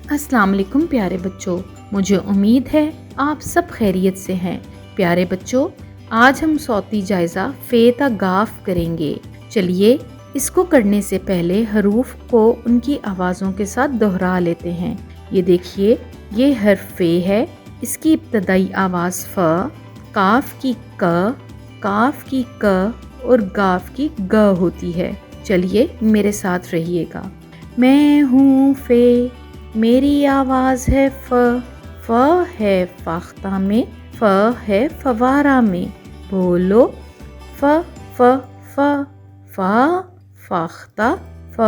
अस्सलाम वालेकुम प्यारे बच्चों, मुझे उम्मीद है आप सब खैरियत से हैं। प्यारे बच्चों, आज हम सौती जायज़ा फ़े ता गाफ करेंगे। चलिए इसको करने से पहले हरूफ को उनकी आवाज़ों के साथ दोहरा लेते हैं। ये देखिए, ये हर्फ फ़े है। इसकी इब्तदाई आवाज़ फ़, काफ की क, काफ की क और गाफ की ग होती है। चलिए मेरे साथ रहिएगा। मैं हूँ फ़े, मेरी आवाज़ है फ है फाख्ता में, फ है फवारा में। बोलो फ फ फ फा फाख्ता फ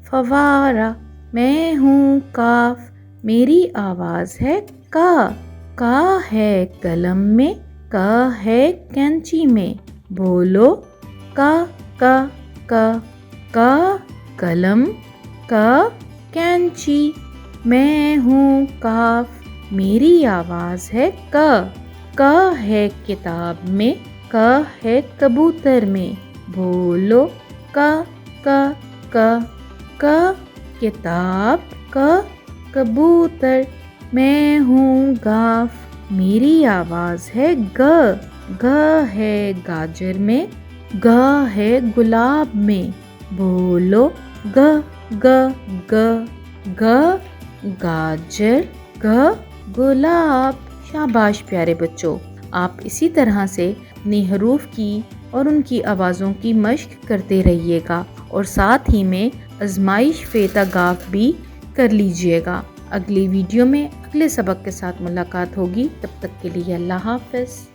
फवारा। मैं हूँ काफ, मेरी आवाज़ है का है कलम में, का है कैंची में। बोलो का कलम, का कैंची। मैं हूँ काफ, मेरी आवाज़ है का है किताब में, का है कबूतर में। बोलो का किताब, का कबूतर। मैं हूँ गाफ, मेरी आवाज़ है ग है गाजर में, ग है गुलाब में। बोलो ग गाजर, ग गुलाब। शाबाश प्यारे बच्चों, आप इसी तरह से अपनी हरूफ की और उनकी आवाज़ों की मश्क करते रहिएगा और साथ ही में आजमाइश फ़े ता गाफ भी कर लीजिएगा। अगली वीडियो में अगले सबक के साथ मुलाकात होगी। तब तक के लिए अल्लाह हाफ़िज़।